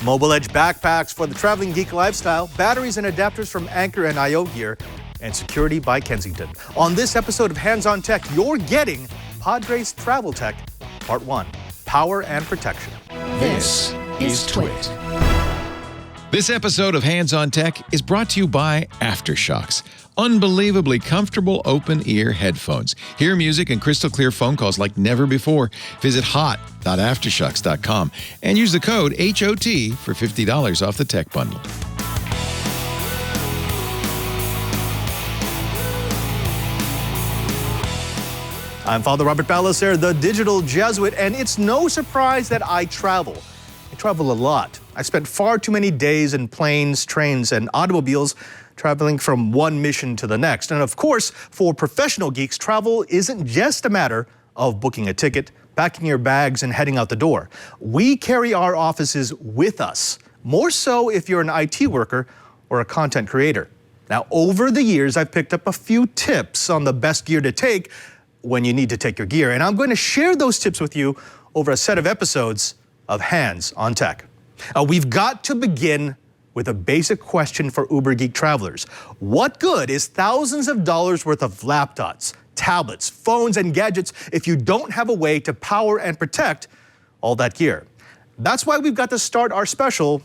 Mobile Edge backpacks for the traveling geek lifestyle, batteries and adapters from Anker and IOGEAR, and security by Kensington. On this episode of Hands on Tech, you're getting Padres Travel Tech, Part 1, Power and Protection. This is Twit. This episode of Hands on Tech is brought to you by Aftershokz. Unbelievably comfortable open-ear headphones. Hear music and crystal clear phone calls like never before. Visit hot.aftershokz.com and use the code HOT for $50 off the tech bundle. I'm Father Robert Ballecer, the digital Jesuit, and it's no surprise that I travel. I travel a lot. I spent far too many days in planes, trains, and automobiles traveling from one mission to the next. And of course, for professional geeks, travel isn't just a matter of booking a ticket, packing your bags, and heading out the door. We carry our offices with us, more so if you're an IT worker or a content creator. Now, over the years, I've picked up a few tips on the best gear to take when you need to take your gear, and I'm going to share those tips with you over a set of episodes of Hands on Tech. We've got to begin with a basic question for Uber geek travelers. What good is thousands of dollars worth of laptops, tablets, phones, and gadgets if you don't have a way to power and protect all that gear? That's why we've got to start our special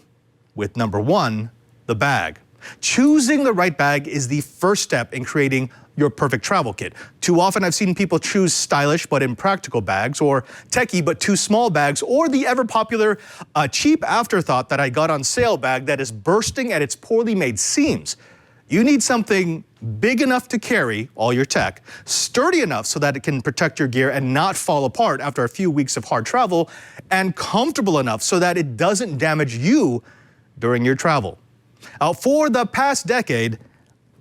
with number one, the bag. Choosing the right bag is the first step in creating your perfect travel kit. Too often I've seen people choose stylish but impractical bags, or techie but too small bags, or the ever popular cheap afterthought that I got on sale bag that is bursting at its poorly made seams. You need something big enough to carry all your tech, sturdy enough so that it can protect your gear and not fall apart after a few weeks of hard travel, and comfortable enough so that it doesn't damage you during your travel. For the past decade,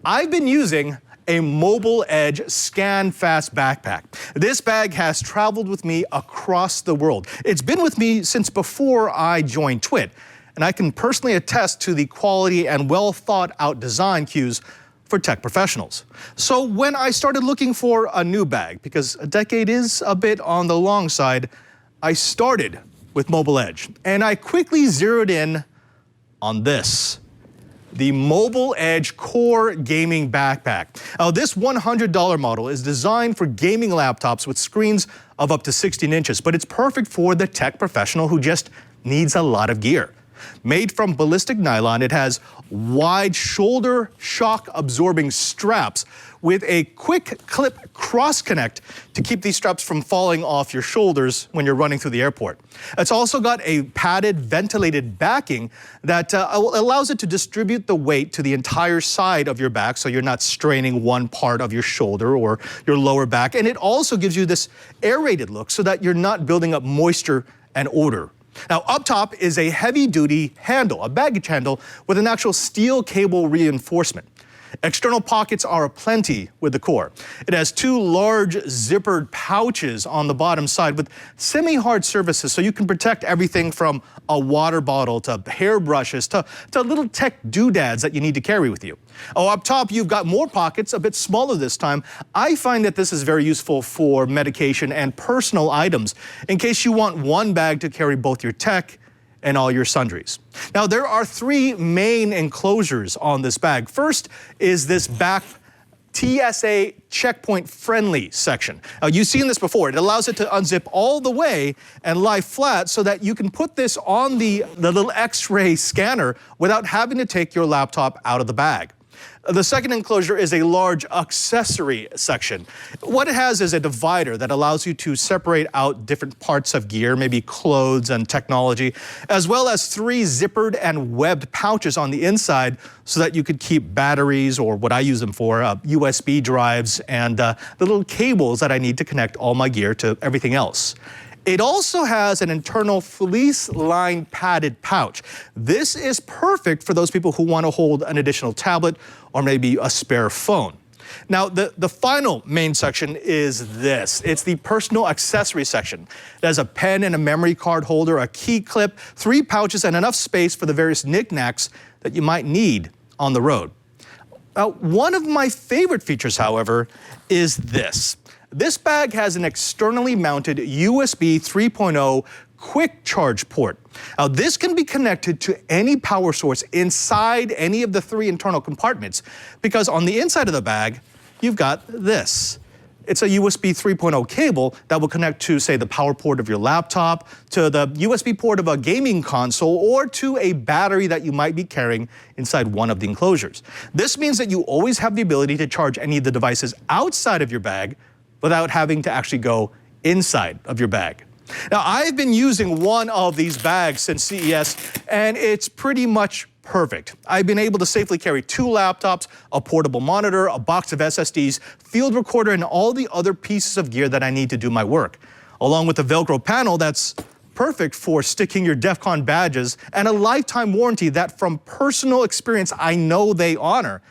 I've been using a Mobile Edge Scan Fast backpack. This bag has traveled with me across the world. It's been with me since before I joined Twit, and I can personally attest to the quality and well thought out design cues for tech professionals. So when I started looking for a new bag, because a decade is a bit on the long side, I started with Mobile Edge, and I quickly zeroed in on this. The Mobile Edge Core Gaming Backpack. Now, this $100 model is designed for gaming laptops with screens of up to 16 inches, but it's perfect for the tech professional who just needs a lot of gear. Made from ballistic nylon, it has wide shoulder shock absorbing straps with a quick clip cross connect to keep these straps from falling off your shoulders when you're running through the airport. It's also got a padded ventilated backing that allows it to distribute the weight to the entire side of your back so you're not straining one part of your shoulder or your lower back. And it also gives you this aerated look so that you're not building up moisture and odor. Now, up top is a heavy-duty handle, a baggage handle with an actual steel cable reinforcement. External pockets are aplenty with the Core. It has two large zippered pouches on the bottom side with semi-hard surfaces, so you can protect everything from a water bottle to hairbrushes to little tech doodads that you need to carry with you. Up top, you've got more pockets, a bit smaller this time. I find that this is very useful for medication and personal items in case you want one bag to carry both your tech and all your sundries. Now, there are three main enclosures on this bag. First is this back TSA checkpoint friendly section. You've seen this before. It allows it to unzip all the way and lie flat so that you can put this on the little X-ray scanner without having to take your laptop out of the bag. The second enclosure is a large accessory section. What it has is a divider that allows you to separate out different parts of gear, maybe clothes and technology, as well as three zippered and webbed pouches on the inside so that you could keep batteries, or what I use them for, USB drives, and the little cables that I need to connect all my gear to everything else. It also has an internal fleece-lined padded pouch. This is perfect for those people who want to hold an additional tablet or maybe a spare phone. Now, the final main section is this. It's the personal accessory section. It has a pen and a memory card holder, a key clip, three pouches, and enough space for the various knickknacks that you might need on the road. One of my favorite features, however, is this. This bag has an externally mounted USB 3.0 quick charge port. Now, this can be connected to any power source inside any of the 3 internal compartments, because on the inside of the bag, you've got this. It's a USB 3.0 cable that will connect to, say, the power port of your laptop, to the USB port of a gaming console, or to a battery that you might be carrying inside one of the enclosures. This means that you always have the ability to charge any of the devices outside of your bag without having to actually go inside of your bag. Now, I've been using one of these bags since CES, and it's pretty much perfect. I've been able to safely carry 2 laptops, a portable monitor, a box of SSDs, field recorder, and all the other pieces of gear that I need to do my work, along with a Velcro panel that's perfect for sticking your DEF CON badges, and a lifetime warranty that, from personal experience, I know they honor.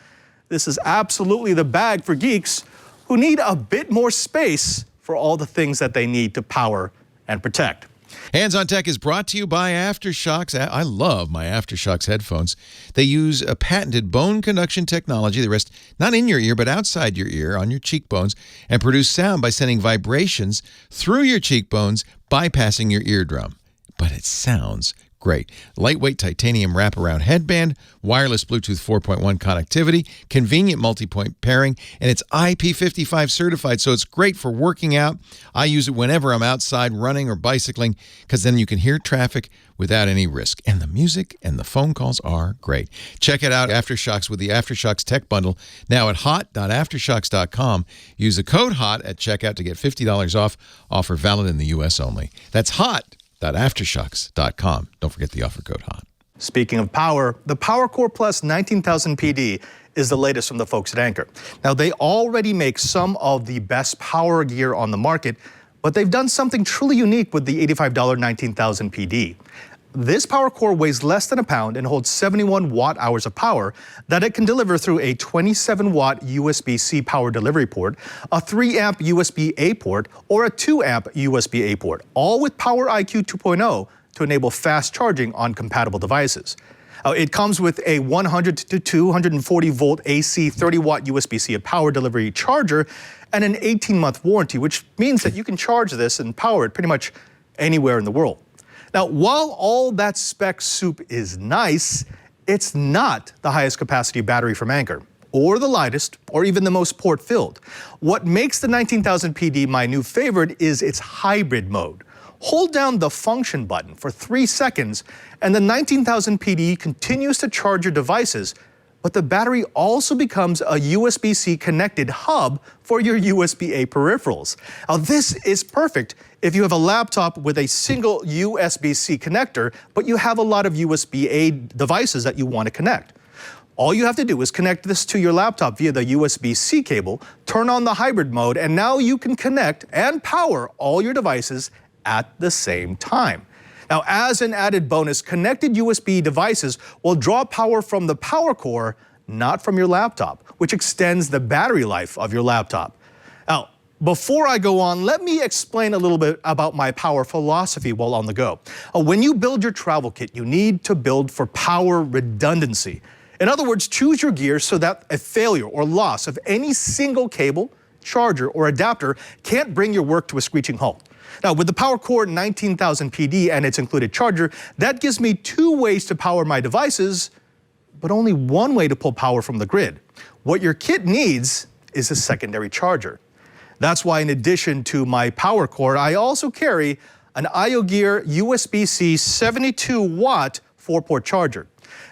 This is absolutely the bag for geeks who need a bit more space for all the things that they need to power and protect. Hands on Tech is brought to you by Aftershokz. I love my Aftershokz headphones. They use a patented bone conduction technology that rests not in your ear, but outside your ear, on your cheekbones, and produce sound by sending vibrations through your cheekbones, bypassing your eardrum. But it sounds great. Lightweight titanium wraparound headband, wireless Bluetooth 4.1 connectivity, convenient multi-point pairing, and it's IP55 certified, so it's great for working out. I use it whenever I'm outside running or bicycling, because then you can hear traffic without any risk. And the music and the phone calls are great. Check it out, Aftershokz, with the Aftershokz Tech Bundle, now at hot.aftershokz.com. Use the code HOT at checkout to get $50 off. Offer valid in the U.S. only. That's hot.aftershokz.com. Don't forget the offer code HOT. Speaking of power, the PowerCore Plus 19000 PD is the latest from the folks at Anker. Now, they already make some of the best power gear on the market, but they've done something truly unique with the $85 19000 PD. This PowerCore weighs less than a pound and holds 71 watt-hours of power that it can deliver through a 27-watt USB-C power delivery port, a 3-amp USB-A port, or a 2-amp USB-A port, all with Power IQ 2.0 to enable fast charging on compatible devices. It comes with a 100 to 240-volt AC 30-watt USB-C power delivery charger and an 18-month warranty, which means that you can charge this and power it pretty much anywhere in the world. Now, while all that spec soup is nice, it's not the highest capacity battery from Anker, or the lightest, or even the most port-filled. What makes the 19000 PD my new favorite is its hybrid mode. Hold down the function button for 3 seconds, and the 19000 PD continues to charge your devices, but the battery also becomes a USB-C connected hub for your USB-A peripherals. Now, this is perfect if you have a laptop with a single USB-C connector, but you have a lot of USB-A devices that you want to connect. All you have to do is connect this to your laptop via the USB-C cable, turn on the hybrid mode, and now you can connect and power all your devices at the same time. Now, as an added bonus, connected USB devices will draw power from the PowerCore, not from your laptop, which extends the battery life of your laptop. Now, before I go on, let me explain a little bit about my power philosophy while on the go. When you build your travel kit, you need to build for power redundancy. In other words, choose your gear so that a failure or loss of any single cable, charger, or adapter can't bring your work to a screeching halt. Now, with the PowerCore 19000 PD and its included charger, that gives me 2 ways to power my devices, but only 1 way to pull power from the grid. What your kit needs is a secondary charger. That's why, in addition to my PowerCore, I also carry an IOGEAR USB-C 72-watt 4-port charger.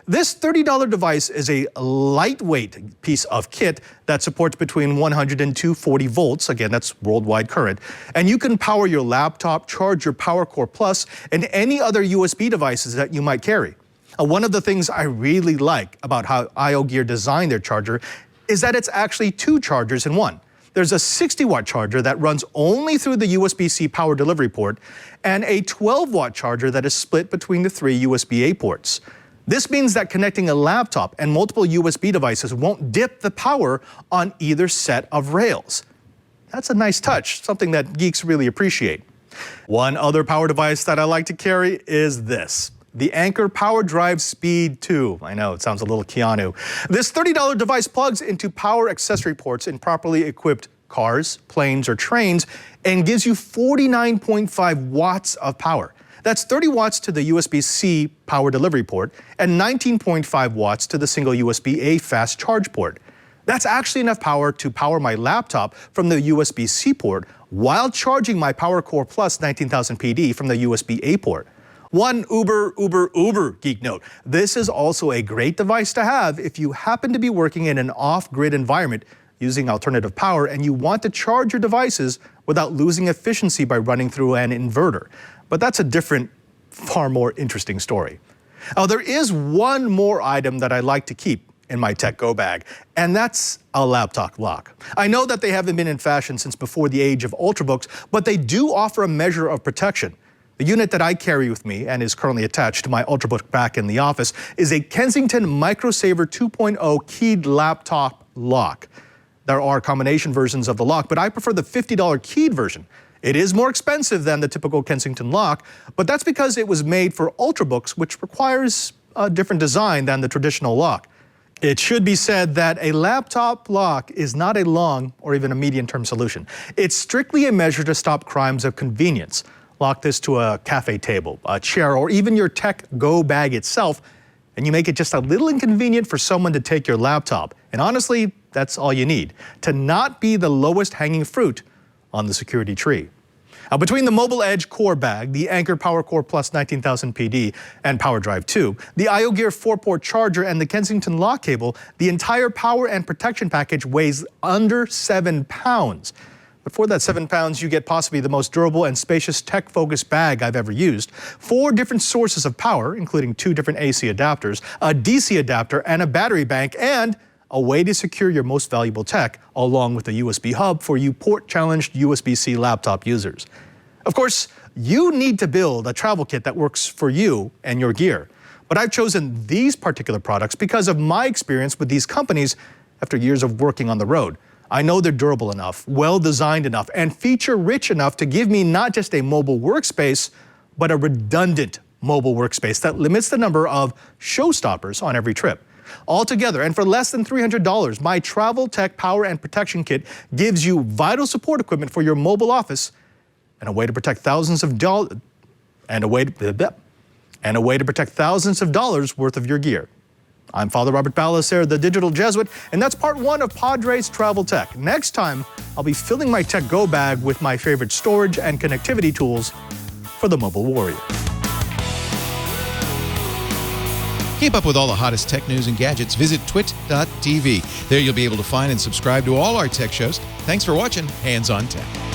This $30 device is a lightweight piece of kit that supports between 100 and 240 volts. Again, that's worldwide current. And you can power your laptop, charge your PowerCore Plus, and any other USB devices that you might carry. One of the things I really like about how IOGEAR designed their charger is that it's actually 2 chargers in one. There's a 60-watt charger that runs only through the USB-C power delivery port, and a 12-watt charger that is split between the 3 USB-A ports. This means that connecting a laptop and multiple USB devices won't dip the power on either set of rails. That's a nice touch, something that geeks really appreciate. One other power device that I like to carry is this, the Anker Power Drive Speed 2. I know, it sounds a little Keanu. This $30 device plugs into power accessory ports in properly equipped cars, planes, or trains and gives you 49.5 watts of power. That's 30 watts to the USB-C power delivery port and 19.5 watts to the single USB-A fast charge port. That's actually enough power to power my laptop from the USB-C port while charging my PowerCore Plus 19000 PD from the USB-A port. One uber geek note. This is also a great device to have if you happen to be working in an off-grid environment using alternative power and you want to charge your devices without losing efficiency by running through an inverter. But that's a different, far more interesting story. Now, there is one more item that I like to keep in my tech go bag, and that's a laptop lock. I know that they haven't been in fashion since before the age of Ultrabooks, but they do offer a measure of protection. The unit that I carry with me and is currently attached to my Ultrabook back in the office is a Kensington Microsaver 2.0 keyed laptop lock. There are combination versions of the lock, but I prefer the $50 keyed version. It is more expensive than the typical Kensington lock, but that's because it was made for Ultrabooks, which requires a different design than the traditional lock. It should be said that a laptop lock is not a long or even a medium-term solution. It's strictly a measure to stop crimes of convenience. Lock this to a cafe table, a chair, or even your tech go bag itself, and you make it just a little inconvenient for someone to take your laptop. And honestly, that's all you need to not be the lowest hanging fruit on the security tree. Now, between the Mobile Edge Core Bag, the Anker PowerCore Plus 19000 PD and PowerDrive 2, the IOGEAR 4-port charger, and the Kensington lock cable, the entire power and protection package weighs under 7 pounds. But for that 7 pounds, you get possibly the most durable and spacious tech-focused bag I've ever used, 4 different sources of power, including 2 different AC adapters, a DC adapter, and a battery bank, and a way to secure your most valuable tech, along with a USB hub for you port-challenged USB-C laptop users. Of course, you need to build a travel kit that works for you and your gear. But I've chosen these particular products because of my experience with these companies after years of working on the road. I know they're durable enough, well-designed enough, and feature-rich enough to give me not just a mobile workspace, but a redundant mobile workspace that limits the number of showstoppers on every trip. Altogether, and for less than $300, my Travel Tech Power and Protection Kit gives you vital support equipment for your mobile office and a way to protect thousands of dollars worth of your gear. I'm Father Robert Ballecer, the Digital Jesuit, and that's part 1 of Padre's Travel Tech. Next time, I'll be filling my tech go bag with my favorite storage and connectivity tools for the mobile warrior. Keep up with all the hottest tech news and gadgets. Visit twit.tv. There you'll be able to find and subscribe to all our tech shows. Thanks for watching Hands on Tech.